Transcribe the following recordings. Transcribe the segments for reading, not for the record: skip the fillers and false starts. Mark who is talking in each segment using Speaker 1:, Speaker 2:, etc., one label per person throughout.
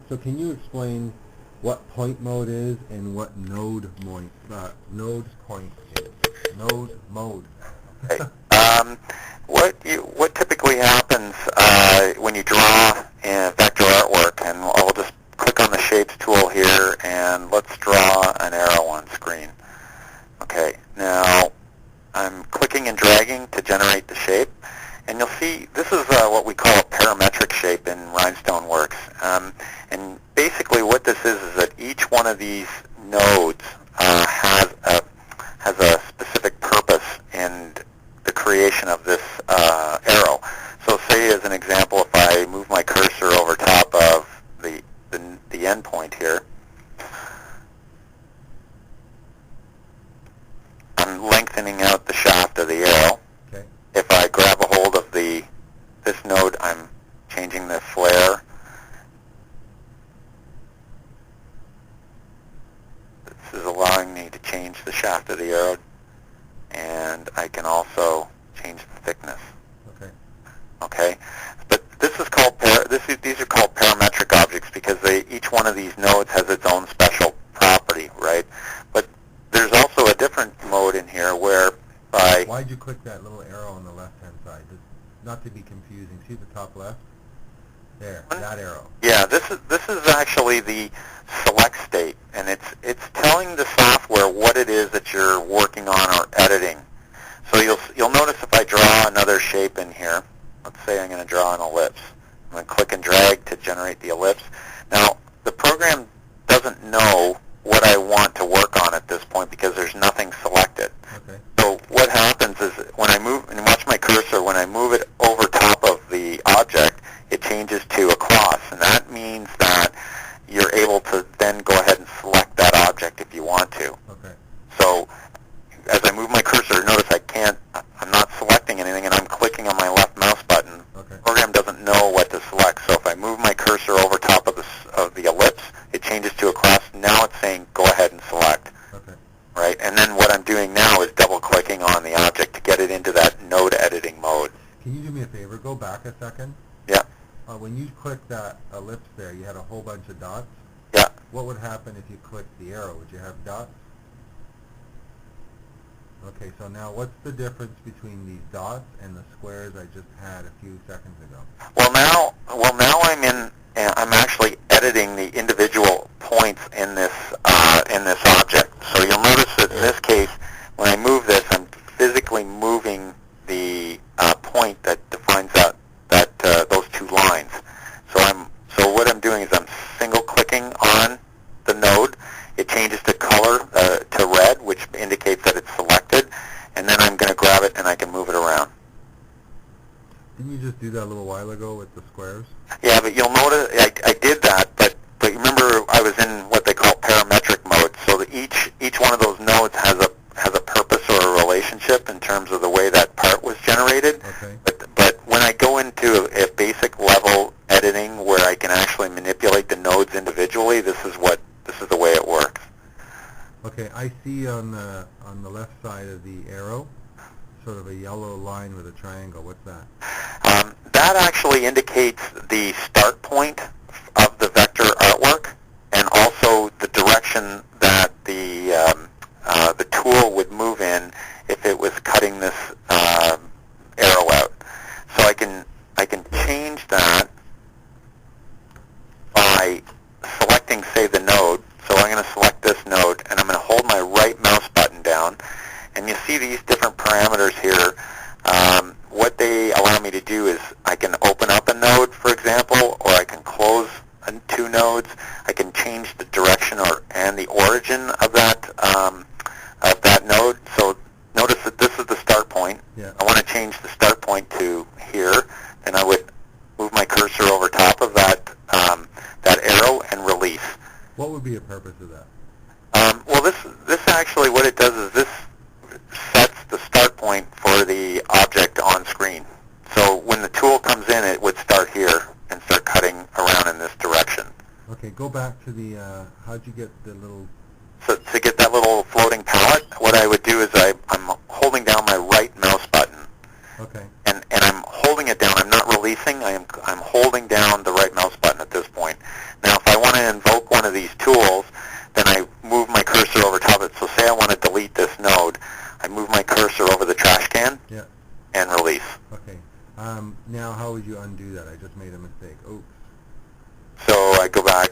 Speaker 1: So can you explain what point mode is and what node point is? Node mode.
Speaker 2: Okay. What typically happens when you draw vector artwork, and I'll just click on the Shapes tool here, and let's draw an arrow on screen. Okay, now I'm clicking and dragging to generate the shape, and you'll see this is what we call a parametric shape in RhinestoneWorx. And basically what this is that each one of these nodes has a specific purpose in the creation of this arrow. So say as an example, if I move my cursor over top of the end point here, I'm lengthening out the shaft of the arrow.
Speaker 1: Okay.
Speaker 2: If I grab a hold of this node, I'm changing the flare. This is allowing me to change the shaft of the arrow, and I can also change the thickness.
Speaker 1: Okay.
Speaker 2: Okay, but this is called these are called parametric objects because each one of these nodes has its own special property, right? But there's also a different mode in here whereby.
Speaker 1: Why'd you click that little arrow on the left-hand side? Not to be confusing. See the top left? There, that arrow.
Speaker 2: Yeah, this is actually the select state, and it's telling the software what it is that you're working on or editing. So you'll notice if I draw another shape in here, let's say I'm going to draw an ellipse. I'm going to click and drag to generate the ellipse. Now, the program doesn't know what I want to work on at this point because there's nothing selected.
Speaker 1: Okay.
Speaker 2: So what happens is when I move, and watch my cursor, when I move it over top of the object, it changes to a cross, and that means that you're able to then go ahead and select that object if you want to.
Speaker 1: Okay.
Speaker 2: So as I move my cursor, notice I'm not selecting anything, and I'm clicking on my left mouse button.
Speaker 1: Okay.
Speaker 2: The program doesn't know what to select, so if I move my cursor over top of the ellipse, it changes to a cross. Now it's saying go ahead and select.
Speaker 1: Okay.
Speaker 2: Right, and then what I'm doing now is double-clicking on the object to get it into that node editing mode.
Speaker 1: Can you do me a favor? Go back a second.
Speaker 2: Yeah.
Speaker 1: When you clicked that ellipse there, you had a whole bunch of dots.
Speaker 2: Yeah.
Speaker 1: What would happen if you clicked the arrow? Would you have dots? Okay, so now what's the difference between these dots and the squares I just had a few seconds ago?
Speaker 2: Well, now I'm actually editing the individual points in this object. So you'll notice that in this case, when I move this, I'm physically moving the point that defines those two lines. So what I'm doing is I'm single clicking on the node. It changes the color to red, which indicates that it's selected, and then I'm going to grab it and I can move it around.
Speaker 1: Didn't you just do that a little while ago with the squares?
Speaker 2: Yeah, but you'll notice I did that, but remember I was in what they call parametric mode. So that each one of those nodes has a purpose or a relationship in terms of the way that part was generated.
Speaker 1: Okay.
Speaker 2: But when I go into a basic level editing where I can actually manipulate the nodes individually, this is the way it works.
Speaker 1: Okay, I see on the left side of the arrow sort of a yellow line with a triangle. What's that?
Speaker 2: That actually indicates the start point of the vector artwork and also the direction that the tool would move in if it was cutting this arrow out. So I can change that by selecting, say, the node. So I'm going to select this node, and I'm going to hold my right mouse button down, and you see these different parameters here. What they allow me to do is I can open up a node, for example, or I can close two nodes. I can change the direction and the origin of that node. So notice that this is the start point.
Speaker 1: Yeah.
Speaker 2: I want to change the start point to here, and I would move my cursor over top of that arrow and release.
Speaker 1: What would be a purpose of that?
Speaker 2: Well, this actually, what it does is this sets the start point for the object on screen. So when the tool comes in, it would start here and start cutting around in this direction.
Speaker 1: Okay, go back to the, how'd you get the little...
Speaker 2: So to get that little floating palette, what I would do is I'm holding down my right mouse button.
Speaker 1: Okay.
Speaker 2: And I'm holding it down. I'm not releasing. I'm holding down the right mouse button at this point. Now, if I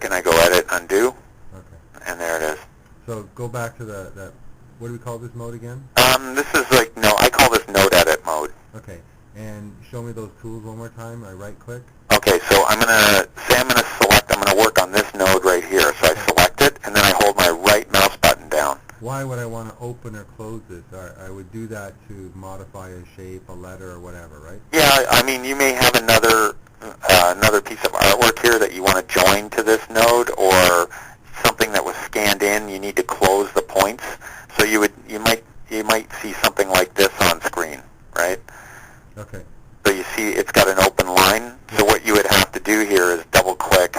Speaker 2: click and I go edit, undo,
Speaker 1: Okay.
Speaker 2: and there it is.
Speaker 1: So go back to that, what do we call this mode again?
Speaker 2: This is like, no, I call this node edit mode.
Speaker 1: Okay. And show me those tools one more time. I right click.
Speaker 2: Okay, so I'm going to say I'm going to work on this node right here. So I select it, and then I hold my right mouse button down.
Speaker 1: Why would I want to open or close this? I would do that to modify a shape, a letter, or whatever, right?
Speaker 2: Yeah, I mean, you may have another piece of artwork here that you want to join to this node, or something that was scanned in. You need to close the points. So you might see something like this on screen, right?
Speaker 1: Okay.
Speaker 2: So you see it's got an open line. So what you would have to do here is double click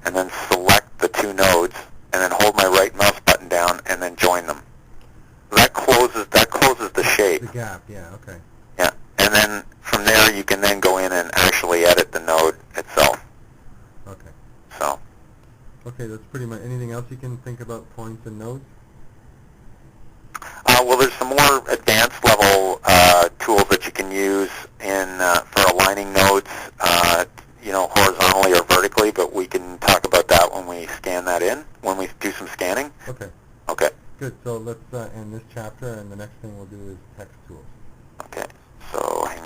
Speaker 2: and then select the two nodes and then hold my right mouse button down and then join them. That closes the shape.
Speaker 1: The gap, yeah, okay.
Speaker 2: Yeah. And then from there you can then go in and actually edit the node itself.
Speaker 1: Okay.
Speaker 2: So.
Speaker 1: Okay, that's pretty much. Anything else you can think about points and nodes?
Speaker 2: Well, there's some more advanced level tools that you can use for aligning nodes, horizontally or vertically, but we can talk about that when we scan that in, when we do some scanning.
Speaker 1: Okay.
Speaker 2: Okay.
Speaker 1: Good. So let's end this chapter, and the next thing we'll do is text tools.
Speaker 2: Okay. So hang on.